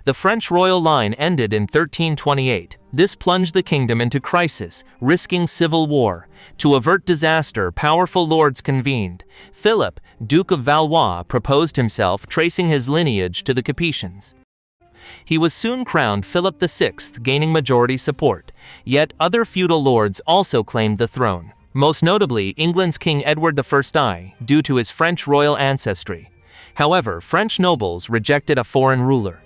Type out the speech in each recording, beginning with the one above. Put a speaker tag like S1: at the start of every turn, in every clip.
S1: The French royal line ended in 1328. This plunged the kingdom into crisis, risking civil war. To avert disaster, powerful lords convened. Philip, Duke of Valois, proposed himself, tracing his lineage to the Capetians. He was soon crowned Philip VI, gaining majority support. Yet other feudal lords also claimed the throne. Most notably, England's King Edward I, due to his French royal ancestry. However, French nobles rejected a foreign ruler.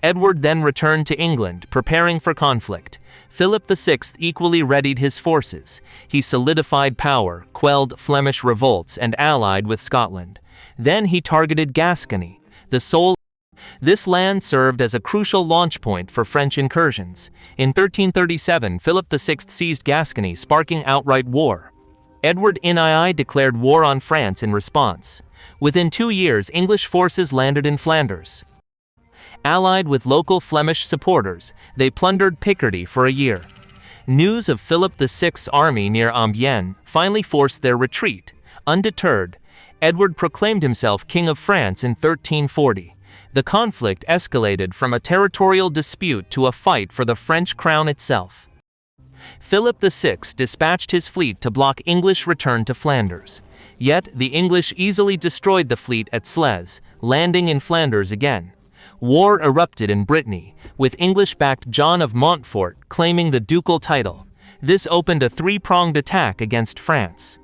S1: Edward then returned to England, preparing for conflict. Philip VI equally readied his forces. He solidified power, quelled Flemish revolts, and allied with Scotland. Then he targeted Gascony, the sole. This land served as a crucial launch point for French incursions. In 1337, Philip VI seized Gascony, sparking outright war. Edward II declared war on France in response. Within 2 years, English forces landed in Flanders. Allied with local Flemish supporters, they plundered Picardy for a year. News of Philip VI's army near Amiens finally forced their retreat. Undeterred, Edward proclaimed himself King of France in 1340. The conflict escalated from a territorial dispute to a fight for the French crown itself. Philip VI dispatched his fleet to block English return to Flanders. Yet the English easily destroyed the fleet at Sluys, landing in Flanders again. War erupted in Brittany, with English-backed John of Montfort claiming the ducal title. This opened a three-pronged attack against France.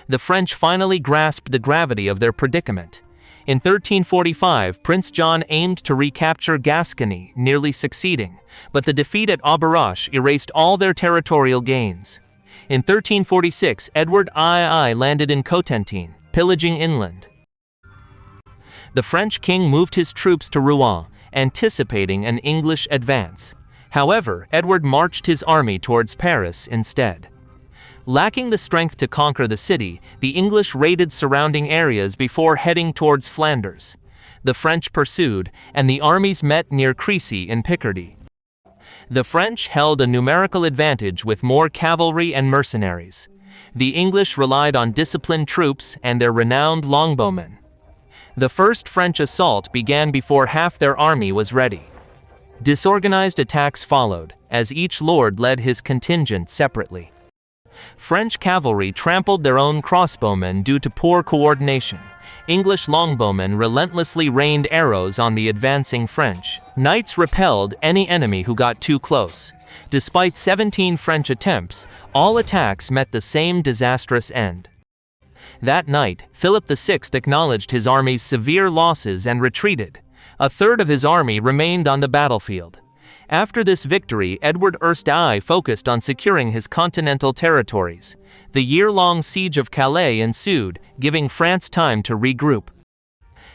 S1: The French finally grasped the gravity of their predicament. In 1345, Prince John aimed to recapture Gascony, nearly succeeding, but the defeat at Auberoche erased all their territorial gains. In 1346, Edward II landed in Cotentin, pillaging inland. The French king moved his troops to Rouen, anticipating an English advance. However, Edward marched his army towards Paris instead. Lacking the strength to conquer the city, the English raided surrounding areas before heading towards Flanders. The French pursued, and the armies met near Crécy in Picardy. The French held a numerical advantage with more cavalry and mercenaries. The English relied on disciplined troops and their renowned longbowmen. The first French assault began before half their army was ready. Disorganized attacks followed, as each lord led his contingent separately. French cavalry trampled their own crossbowmen due to poor coordination. English longbowmen relentlessly rained arrows on the advancing French. Knights repelled any enemy who got too close. Despite 17 French attempts, all attacks met the same disastrous end. That night, Philip VI acknowledged his army's severe losses and retreated. A third of his army remained on the battlefield. After this victory, Edward I focused on securing his continental territories. The year-long siege of Calais ensued, giving France time to regroup.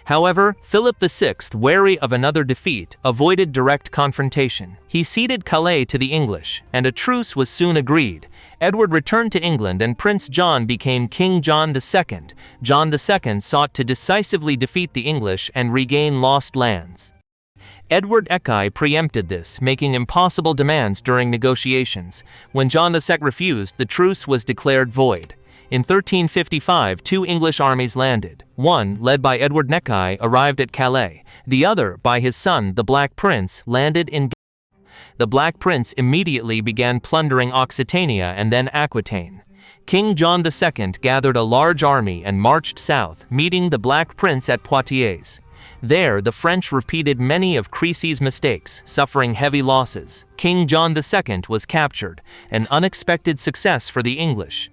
S1: However, Philip VI, wary of another defeat, avoided direct confrontation. He ceded Calais to the English, and a truce was soon agreed. Edward returned to England and Prince John became King John II. John II sought to decisively defeat the English and regain lost lands. Edward II preempted this, making impossible demands during negotiations. When John II refused, the truce was declared void. In 1355, 2 English armies landed. One, led by Edward II, arrived at Calais. The other, by his son, the Black Prince, landed in. The Black Prince immediately began plundering Occitania and then Aquitaine. King John II gathered a large army and marched south, meeting the Black Prince at Poitiers. There, the French repeated many of Crécy's mistakes, suffering heavy losses. King John II was captured, an unexpected success for the English.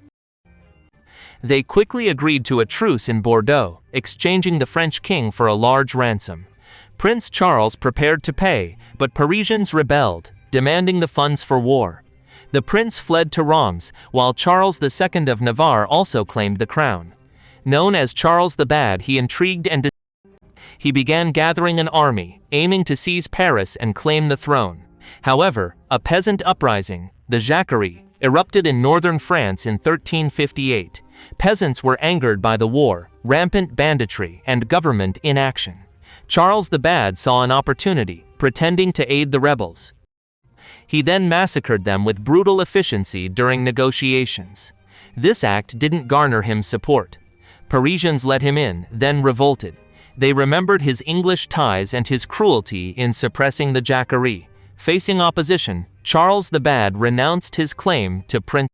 S1: They quickly agreed to a truce in Bordeaux, exchanging the French king for a large ransom. Prince Charles prepared to pay, but Parisians rebelled, demanding the funds for war. The prince fled to Reims, while Charles II of Navarre also claimed the crown. Known as Charles the Bad, he intrigued and he began gathering an army, aiming to seize Paris and claim the throne. However, a peasant uprising, the Jacquerie, erupted in northern France in 1358. Peasants were angered by the war, rampant banditry, and government inaction. Charles the Bad saw an opportunity, pretending to aid the rebels. He then massacred them with brutal efficiency during negotiations. This act didn't garner him support. Parisians let him in, then revolted. They remembered his English ties and his cruelty in suppressing the Jacquerie. Facing opposition, Charles the Bad renounced his claim to Prince.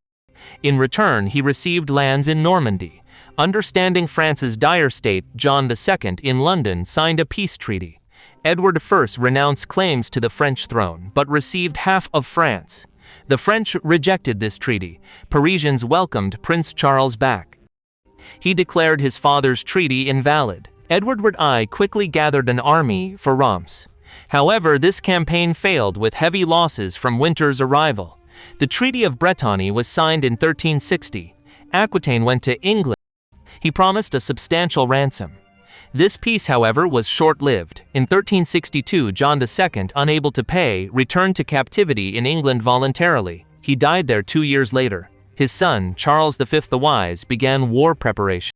S1: In return, he received lands in Normandy. Understanding France's dire state, John II in London signed a peace treaty. Edward I renounced claims to the French throne, but received half of France. The French rejected this treaty. Parisians welcomed Prince Charles back. He declared his father's treaty invalid. Edward I quickly gathered an army for Reims. However, this campaign failed with heavy losses from Winter's arrival. The Treaty of Bretonny was signed in 1360. Aquitaine went to England. He promised a substantial ransom. This peace, however, was short-lived. In 1362, John II, unable to pay, returned to captivity in England voluntarily. He died there 2 years later. His son, Charles V the Wise, began war preparation.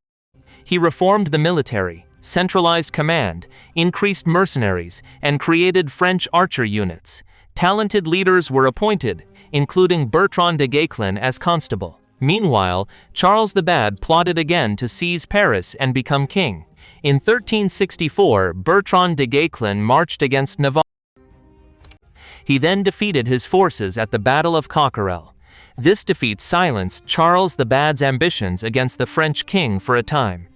S1: He reformed the military, centralized command, increased mercenaries, and created French archer units. Talented leaders were appointed, including Bertrand de Guesclin as constable. Meanwhile, Charles the Bad plotted again to seize Paris and become king. In 1364, Bertrand de Guesclin marched against Navarre. He then defeated his forces at the Battle of Coquerel. This defeat silenced Charles the Bad's ambitions against the French king for a time.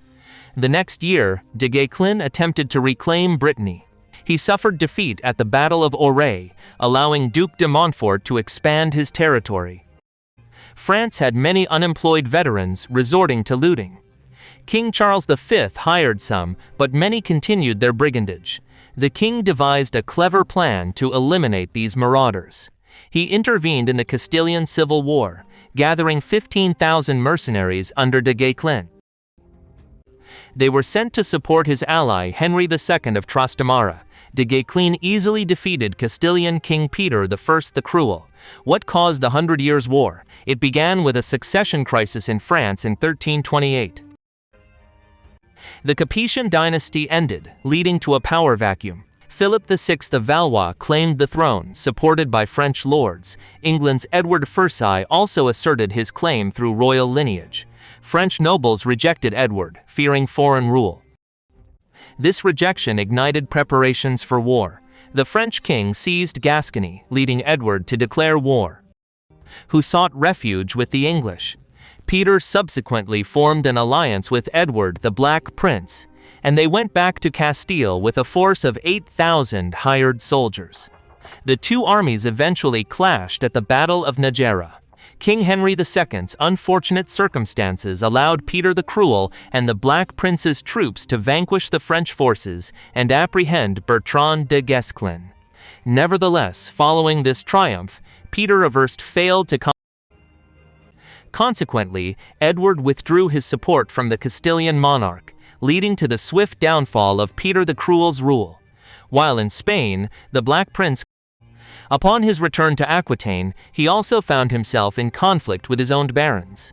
S1: The next year, de Guesclin attempted to reclaim Brittany. He suffered defeat at the Battle of Auray, allowing Duc de Montfort to expand his territory. France had many unemployed veterans resorting to looting. King Charles V hired some, but many continued their brigandage. The king devised a clever plan to eliminate these marauders. He intervened in the Castilian Civil War, gathering 15,000 mercenaries under de Guesclin. They were sent to support his ally Henry II of Trastamara. De Guesclin easily defeated Castilian King Peter I the Cruel. What caused the 100 Years' War? It began with a succession crisis in France in 1328. The Capetian dynasty ended, leading to a power vacuum. Philip VI of Valois claimed the throne, supported by French lords. England's Edward I also asserted his claim through royal lineage. French nobles rejected Edward, fearing foreign rule. This rejection ignited preparations for war. The French king seized Gascony, leading Edward to declare war, who sought refuge with the English. Peter subsequently formed an alliance with Edward the Black Prince, and they went back to Castile with a force of 8,000 hired soldiers. The two armies eventually clashed at the Battle of Najera. King Henry II's unfortunate circumstances allowed Peter the Cruel and the Black Prince's troops to vanquish the French forces and apprehend Bertrand de Guesclin. Nevertheless, following this triumph, Peter I failed to Consequently, Edward withdrew his support from the Castilian monarch, leading to the swift downfall of Peter the Cruel's rule. While in Spain, the Black Prince. Upon his return to Aquitaine, he also found himself in conflict with his own barons.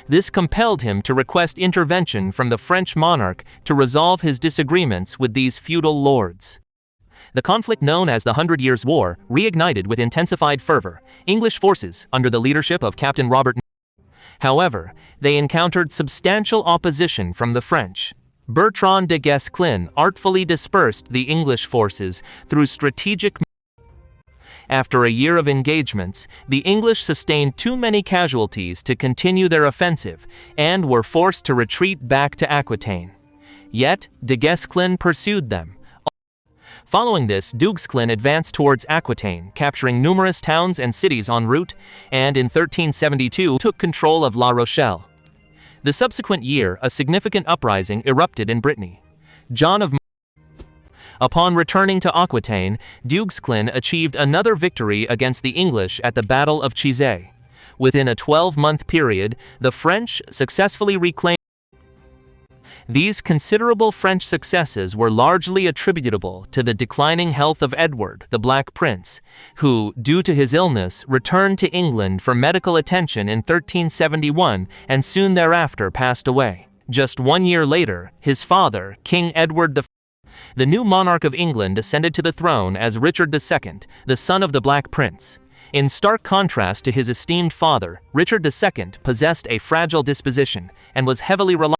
S1: This compelled him to request intervention from the French monarch to resolve his disagreements with these feudal lords. The conflict known as the 100 Years' War reignited with intensified fervor. English forces, under the leadership of Captain Robert. However, they encountered substantial opposition from the French. Bertrand de Guesclin artfully dispersed the English forces through strategic. After a year of engagements, the English sustained too many casualties to continue their offensive and were forced to retreat back to Aquitaine. Yet, de Guesclin pursued them. Following this, Duguesclin advanced towards Aquitaine, capturing numerous towns and cities en route, and in 1372 took control of La Rochelle. The subsequent year, a significant uprising erupted in Brittany. Joan of Arc. Upon returning to Aquitaine, Duguesclin achieved another victory against the English at the Battle of Chizay. Within a 12-month period, the French successfully reclaimed. These considerable French successes were largely attributable to the declining health of Edward, the Black Prince, who, due to his illness, returned to England for medical attention in 1371 and soon thereafter passed away. Just 1 year later, his father, King Edward the new monarch of England, ascended to the throne as Richard II, the son of the Black Prince. In stark contrast to his esteemed father, Richard II possessed a fragile disposition and was heavily reliant.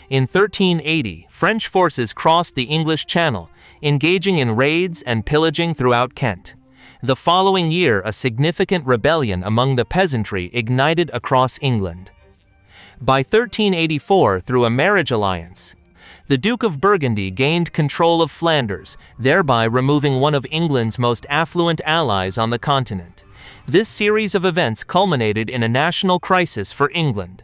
S1: In 1380, French forces crossed the English Channel, engaging in raids and pillaging throughout Kent. The following year, a significant rebellion among the peasantry ignited across England. By 1384, through a marriage alliance, the Duke of Burgundy gained control of Flanders, thereby removing one of England's most affluent allies on the continent. This series of events culminated in a national crisis for England,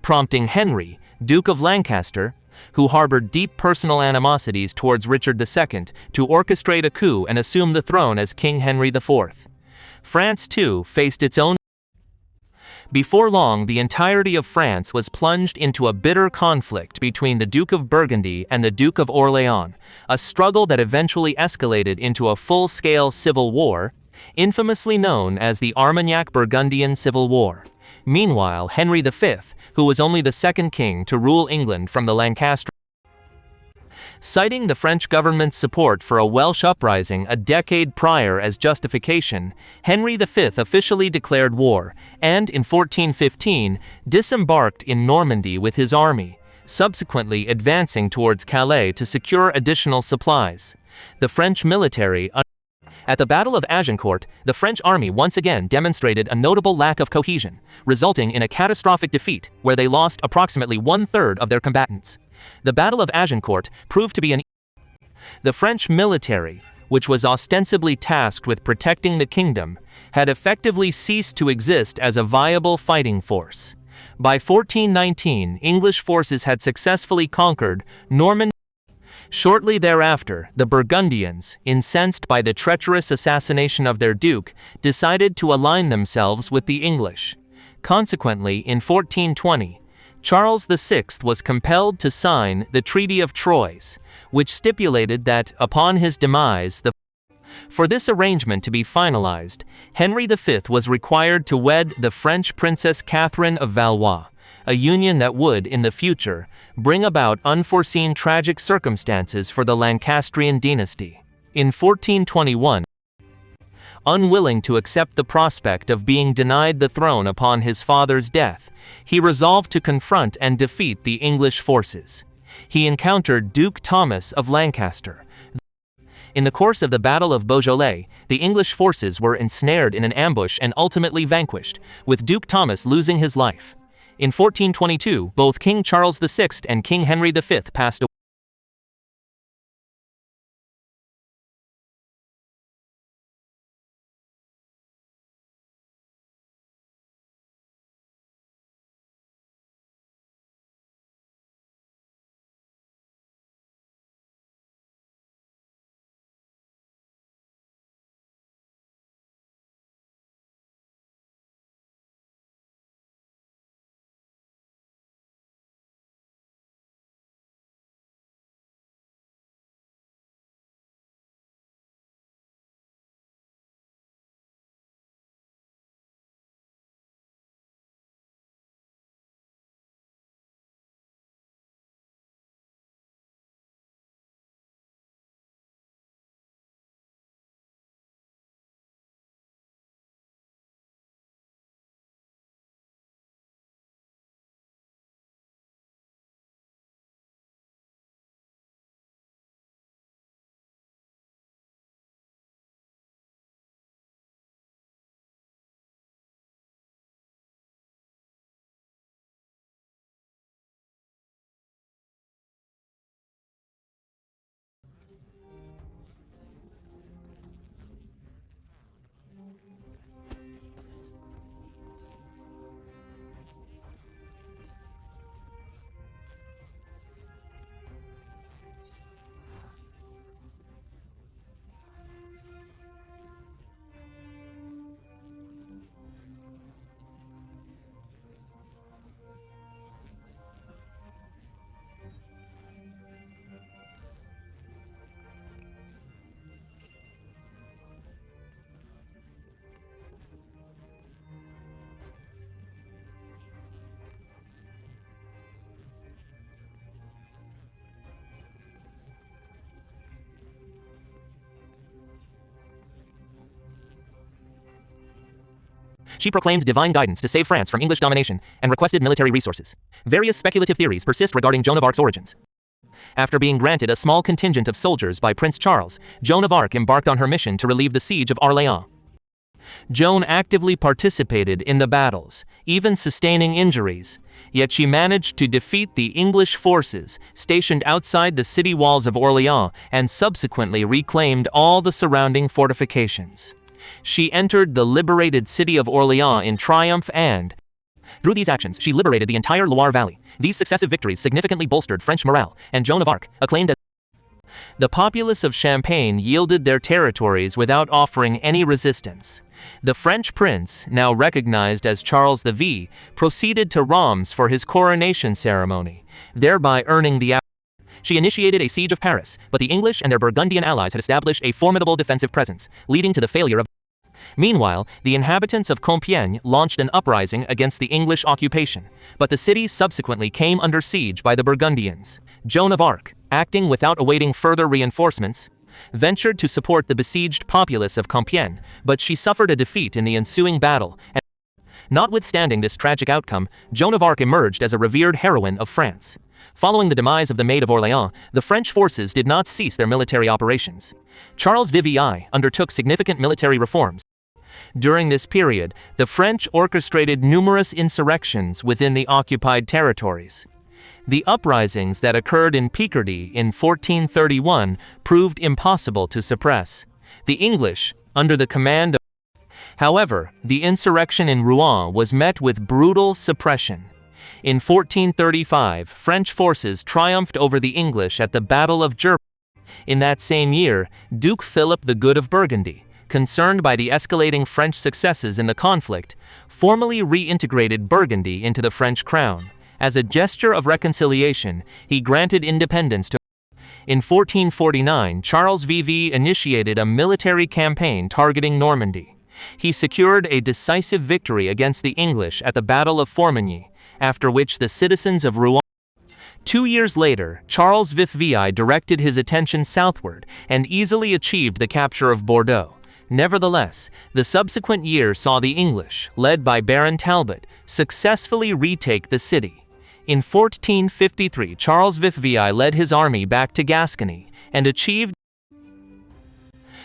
S1: prompting Henry, Duke of Lancaster, who harbored deep personal animosities towards Richard II, to orchestrate a coup and assume the throne as King Henry IV. France, too, faced its own. Before long, the entirety of France was plunged into a bitter conflict between the Duke of Burgundy and the Duke of Orléans, a struggle that eventually escalated into a full-scale civil war, infamously known as the Armagnac-Burgundian Civil War. Meanwhile, Henry V, who was only the second king to rule England from the Lancastrian. Citing the French government's support for a Welsh uprising a decade prior as justification, Henry V officially declared war and, in 1415, disembarked in Normandy with his army, subsequently advancing towards Calais to secure additional supplies. The French military. At the Battle of Agincourt, the French army once again demonstrated a notable lack of cohesion, resulting in a catastrophic defeat where they lost approximately one-third of their combatants. The Battle of Agincourt proved to be The French military, which was ostensibly tasked with protecting the kingdom, had effectively ceased to exist as a viable fighting force. By 1419, English forces had successfully conquered Normandy. Shortly thereafter, the Burgundians, incensed by the treacherous assassination of their duke, decided to align themselves with the English. Consequently, in 1420, Charles VI was compelled to sign the Treaty of Troyes, which stipulated that, upon his demise, for this arrangement to be finalized, Henry V was required to wed the French Princess Catherine of Valois, a union that would, in the future, bring about unforeseen tragic circumstances for the Lancastrian dynasty. In 1421, unwilling to accept the prospect of being denied the throne upon his father's death, he resolved to confront and defeat the English forces. He encountered Duke Thomas of Lancaster. In the course of the Battle of Beaujolais, the English forces were ensnared in an ambush and ultimately vanquished, with Duke Thomas losing his life. In 1422, both King Charles VI and King Henry V passed away. She proclaimed divine guidance to save France from English domination and requested military resources. Various speculative theories persist regarding Joan of Arc's origins. After being granted a small contingent of soldiers by Prince Charles, Joan of Arc embarked on her mission to relieve the siege of Orléans. Joan actively participated in the battles, even sustaining injuries, yet she managed to defeat the English forces stationed outside the city walls of Orléans and subsequently reclaimed all the surrounding fortifications. She entered the liberated city of Orléans in triumph and, through these actions, she liberated the entire Loire Valley. These successive victories significantly bolstered French morale, and Joan of Arc, acclaimed as the populace of Champagne, yielded their territories without offering any resistance. The French prince, now recognized as Charles V, proceeded to Reims for his coronation ceremony, thereby earning the She initiated a siege of Paris, but the English and their Burgundian allies had established a formidable defensive presence, leading to the failure of. Meanwhile, the inhabitants of Compiègne launched an uprising against the English occupation, but the city subsequently came under siege by the Burgundians. Joan of Arc, acting without awaiting further reinforcements, ventured to support the besieged populace of Compiègne, but she suffered a defeat in the ensuing battle. And notwithstanding this tragic outcome, Joan of Arc emerged as a revered heroine of France. Following the demise of the Maid of Orléans, the French forces did not cease their military operations. Charles VI undertook significant military reforms. During this period, the French orchestrated numerous insurrections within the occupied territories. The uprisings that occurred in Picardy in 1431 proved impossible to suppress. The English, under the command of. However, the insurrection in Rouen was met with brutal suppression. In 1435, French forces triumphed over the English at the Battle of Gerp. In that same year, Duke Philip the Good of Burgundy, concerned by the escalating French successes in the conflict, formally reintegrated Burgundy into the French crown. As a gesture of reconciliation, he granted independence to. In 1449, Charles VV initiated a military campaign targeting Normandy. He secured a decisive victory against the English at the Battle of Formigny, after which the citizens of Rouen. 2 years later, Charles VI directed his attention southward and easily achieved the capture of Bordeaux. Nevertheless, the subsequent year saw the English, led by Baron Talbot, successfully retake the city. In 1453, Charles VI led his army back to Gascony and achieved.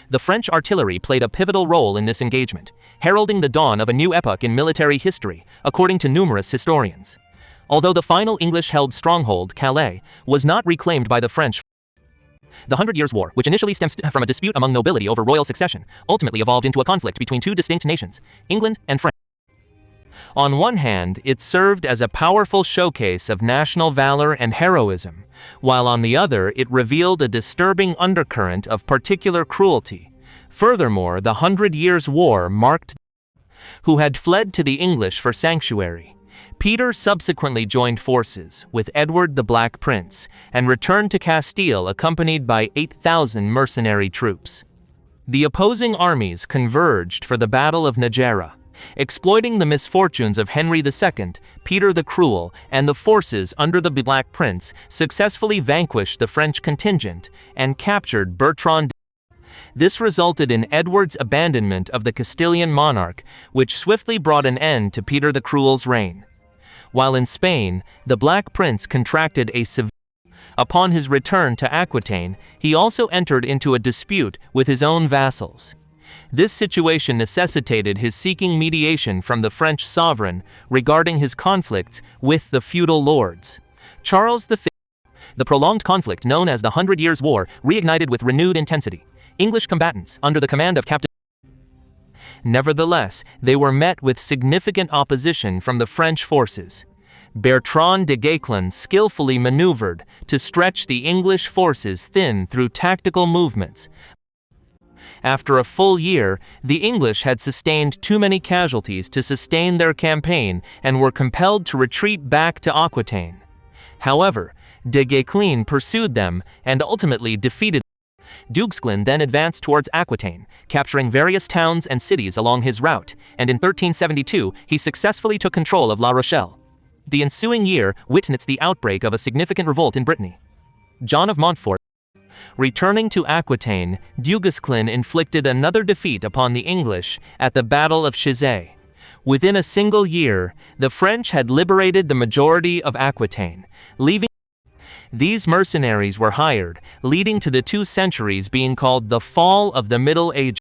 S1: The French artillery played a pivotal role in this engagement, heralding the dawn of a new epoch in military history, according to numerous historians. Although the final English-held stronghold, Calais, was not reclaimed by the French. The 100 Years' War, which initially stemmed from a dispute among nobility over royal succession, ultimately evolved into a conflict between two distinct nations, England and France. On one hand, it served as a powerful showcase of national valor and heroism, while on the other it revealed a disturbing undercurrent of particular cruelty. Furthermore, the 100 Years' War marked who had fled to the English for sanctuary. Peter subsequently joined forces with Edward the Black Prince and returned to Castile accompanied by 8,000 mercenary troops. The opposing armies converged for the Battle of Najera. Exploiting the misfortunes of Henry II, Peter the Cruel, and the forces under the Black Prince successfully vanquished the French contingent and captured Bertrand. This resulted in Edward's abandonment of the Castilian monarch, which swiftly brought an end to Peter the Cruel's reign. While in Spain, the Black Prince contracted a severe. Upon his return to Aquitaine, he also entered into a dispute with his own vassals. This situation necessitated his seeking mediation from the French sovereign regarding his conflicts with the feudal lords. Charles V. The prolonged conflict known as the 100 Years' War reignited with renewed intensity. English combatants, under the command of Captain. Nevertheless, they were met with significant opposition from the French forces. Bertrand de Guesclin skillfully maneuvered to stretch the English forces thin through tactical movements. After a full year, the English had sustained too many casualties to sustain their campaign and were compelled to retreat back to Aquitaine. However, de Guesclin pursued them and ultimately defeated. Guesclin then advanced towards Aquitaine, capturing various towns and cities along his route, and in 1372 he successfully took control of La Rochelle. The ensuing year witnessed the outbreak of a significant revolt in Brittany. John of Montfort. Returning to Aquitaine, Guesclin inflicted another defeat upon the English at the Battle of Chizay. Within a single year, the French had liberated the majority of Aquitaine, leaving. These mercenaries were hired, leading to the 2 centuries being called the Fall of the Middle Ages.